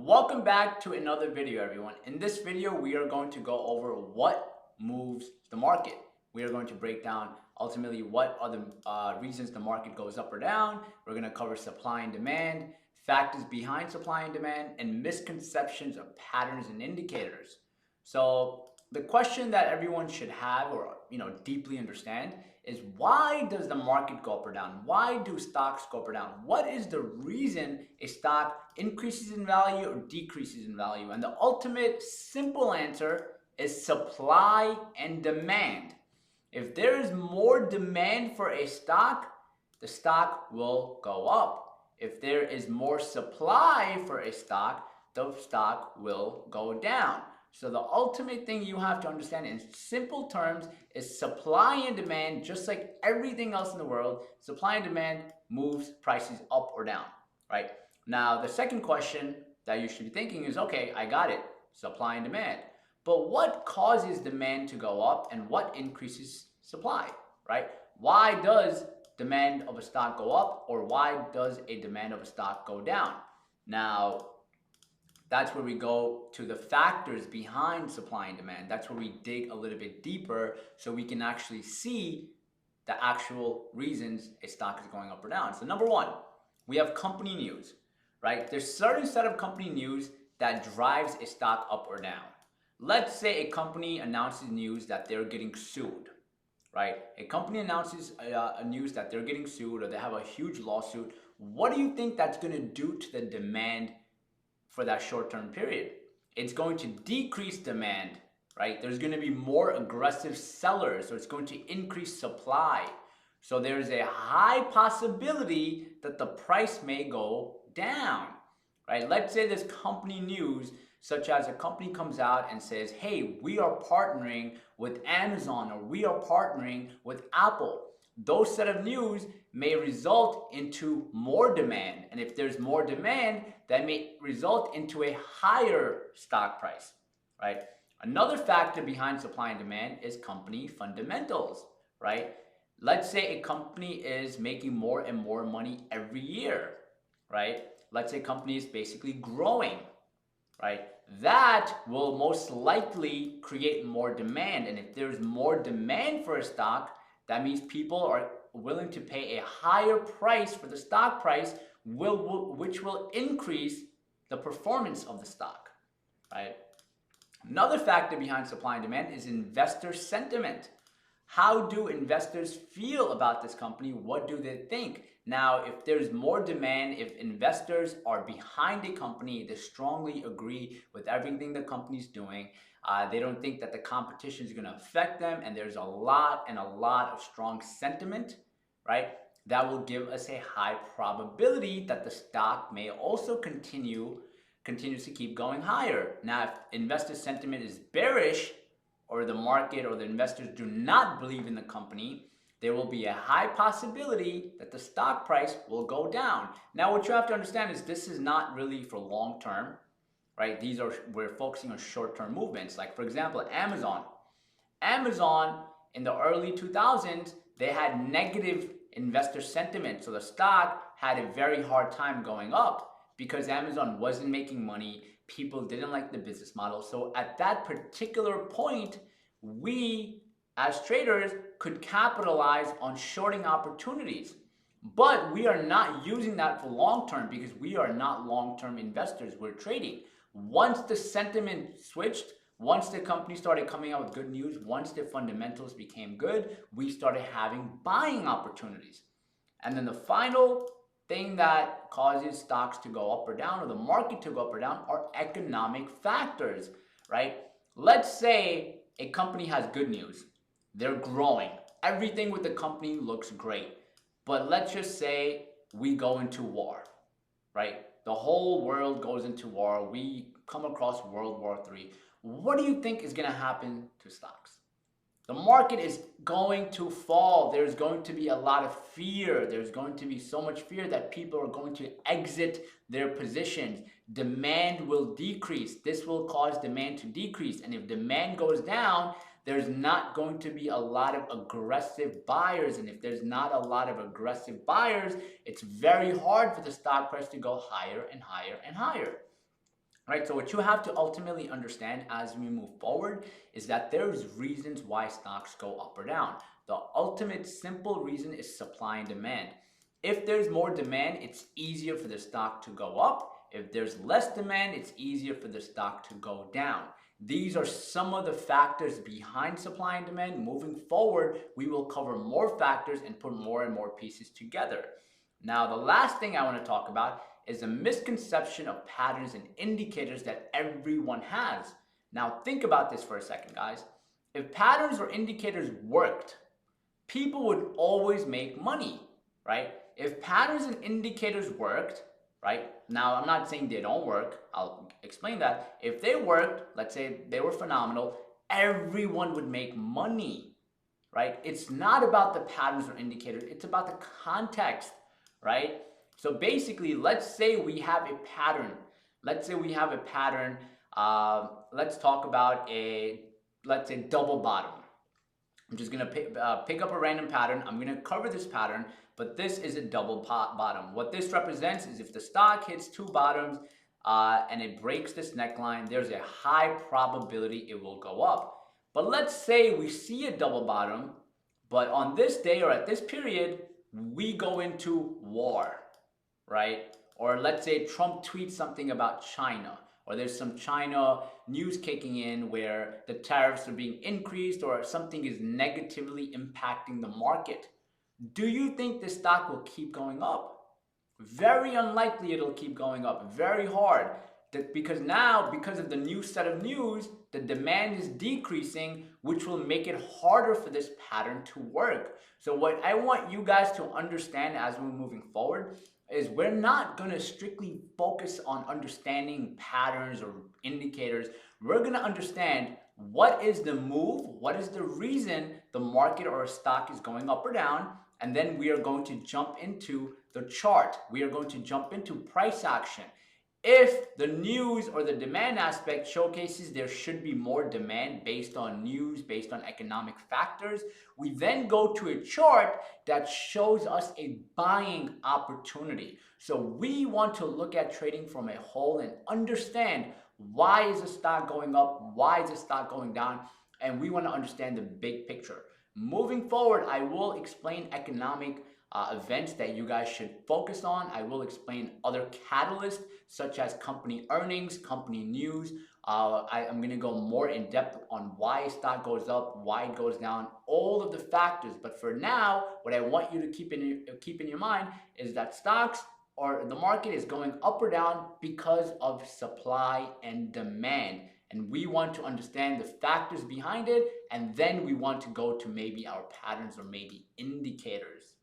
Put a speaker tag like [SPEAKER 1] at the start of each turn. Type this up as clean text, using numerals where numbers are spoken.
[SPEAKER 1] Welcome back to another video, everyone. In this video, we are going to go over what moves the market. We are going to break down ultimately what are the reasons the market goes up or down. We're going to cover supply and demand, factors behind supply and demand, and misconceptions of patterns and indicators. So the question that everyone should have or deeply understand is, why does the market go up or down? Why do stocks go up or down? What is the reason a stock increases in value or decreases in value? And the ultimate simple answer is supply and demand. If there is more demand for a stock, the stock will go up. If there is more supply for a stock, the stock will go down. So the ultimate thing you have to understand in simple terms is supply and demand. Just like everything else in the world, supply and demand moves prices up or down, right? Now, the second question that you should be thinking is, okay, I got it, supply and demand. But what causes demand to go up and what increases supply, right? Why does demand of a stock go up, or why does a demand of a stock go down? Now, that's where we go to the factors behind supply and demand. That's where we dig a little bit deeper so we can actually see the actual reasons a stock is going up or down. So number one, we have company news, right? There's a certain set of company news that drives a stock up or down. Let's say a company announces news that they're getting sued, right? A company announces a news that they're getting sued or they have a huge lawsuit. What do you think that's going to do to the demand for that short-term period? It's going to decrease demand, right? There's going to be more aggressive sellers, so it's going to increase supply. So there's a high possibility that the price may go down, right? Let's say this company news, such as a company comes out and says, hey, we are partnering with Amazon or we are partnering with Apple. Those set of news may result into more demand. And if there's more demand, that may result into a higher stock price, right? Another factor behind supply and demand is company fundamentals, right? Let's say a company is making more and more money every year, right? Let's say a company is basically growing, right? That will most likely create more demand. And if there's more demand for a stock, that means people are willing to pay a higher price for the stock price, which will increase the performance of the stock, right? Another factor behind supply and demand is investor sentiment. How do investors feel about this company? What do they think? Now, if there's more demand, if investors are behind a company, they strongly agree with everything the company's doing, they don't think that the competition is going to affect them, and there's a lot of strong sentiment, right? That will give us a high probability that the stock may also continues to keep going higher. Now, if investor sentiment is bearish, or the market or the investors do not believe in the company, there will be a high possibility that the stock price will go down. Now, what you have to understand is this is not really for long term, right? We're focusing on short-term movements. Like, for example, Amazon. Amazon in the early 2000s, they had negative investor sentiment. So the stock had a very hard time going up because Amazon wasn't making money. People didn't like the business model. So at that particular point, we as traders could capitalize on shorting opportunities. But we are not using that for long term because we are not long-term investors. We're trading. Once the sentiment switched, once the company started coming out with good news, once the fundamentals became good, we started having buying opportunities. And then the final thing that causes stocks to go up or down, or the market to go up or down, are economic factors, right? Let's say a company has good news. They're growing. Everything with the company looks great. But let's just say we go into war, right? The whole world goes into war. We come across World War III. What do you think is going to happen to stocks? The market is going to fall. There's going to be a lot of fear. There's going to be so much fear that people are going to exit their positions. Demand will decrease. This will cause demand to decrease. And if demand goes down, there's not going to be a lot of aggressive buyers. And if there's not a lot of aggressive buyers, it's very hard for the stock price to go higher and higher and higher. right? So what you have to ultimately understand as we move forward is that there's reasons why stocks go up or down. The ultimate simple reason is supply and demand. If there's more demand, it's easier for the stock to go up. If there's less demand, it's easier for the stock to go down. These are some of the factors behind supply and demand. Moving forward, we will cover more factors and put more and more pieces together. Now, the last thing I want to talk about is a misconception of patterns and indicators that everyone has. Now, think about this for a second, guys. If patterns or indicators worked, people would always make money, right? If patterns and indicators worked, right? Now, I'm not saying they don't work. I'll explain that. If they worked, let's say they were phenomenal, everyone would make money, right? It's not about the patterns or indicators. It's about the context, right? So basically, let's say we have a pattern. Let's say we have a pattern. Let's talk about let's say double bottom. I'm just gonna pick up a random pattern. I'm gonna cover this pattern, but this is a double bottom. What this represents is if the stock hits two bottoms and it breaks this neckline, there's a high probability it will go up. But let's say we see a double bottom, but on this day or at this period, we go into war, right? Or let's say Trump tweets something about China, or there's some China news kicking in where the tariffs are being increased or something is negatively impacting the market. Do you think the stock will keep going up? Very unlikely it'll keep going up, very hard. Because now, because of the new set of news, the demand is decreasing, which will make it harder for this pattern to work. So what I want you guys to understand as we're moving forward is we're not going to strictly focus on understanding patterns or indicators. We're going to understand what is the move, what is the reason the market or a stock is going up or down, and then we are going to jump into the chart. We are going to jump into price action. If the news or the demand aspect showcases there should be more demand based on news, based on economic factors, we then go to a chart that shows us a buying opportunity. So we want to look at trading from a whole and understand why is a stock going up, why is a stock going down, and we want to understand the big picture. Moving forward, I will explain economic events that you guys should focus on. I will explain other catalysts such as company earnings, company news. I'm going to go more in depth on why stock goes up, why it goes down, all of the factors. But for now, what I want you to keep in your mind is that stocks or the market is going up or down because of supply and demand. And we want to understand the factors behind it, and then we want to go to maybe our patterns or maybe indicators.